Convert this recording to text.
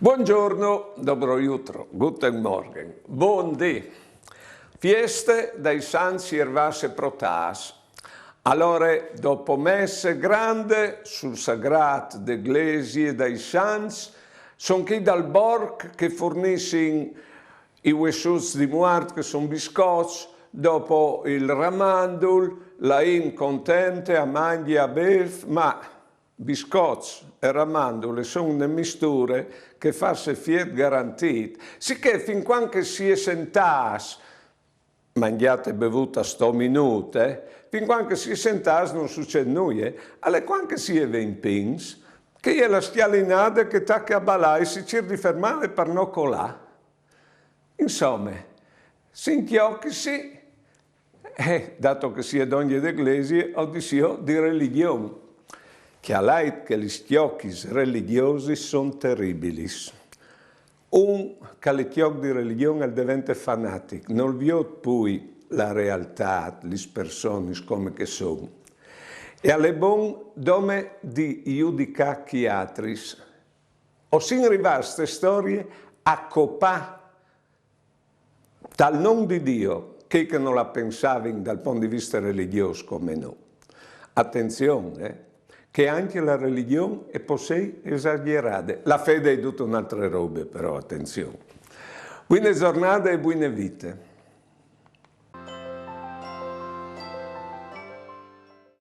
Buongiorno, dobro jutro, guten Morgen, buondì. Fieste dai Santi Ervase Protas. Allora, dopo messe grande sul Sagrat d'Eglesie dai Santi, sono chi dal Borg che forniscono i huesus di muart che sono biscotti, dopo il ramandul, la in contente a mangia a bev, ma biscotti e ramandule sono una misture che fa se fiet garantit, sicché fin quando si è sentas, mangiate e bevuta sto minute, fin quando si è sentas non succede nulla, alle quando si è pins, che è la schialinata che tacca a balai si cerca di fermare per non colà. Insomma, si inchiocchi sì, dato che si è d'ogni d'eglesia, odissio di religione, che a lei che gli schiocchi religiosi sono terribili. Un che gli schiocchi di religione diventa fanatico, non vede poi la realtà, le persone come che sono. E alle buon dome di giudicare chi altri. O si arriva a queste storie a copà dal nome di Dio, che non la pensavano dal punto di vista religioso come no. Attenzione, che anche la religione è possei esagerata. La fede è tutta un'altra roba, però attenzione. Buone giornate e buone vite.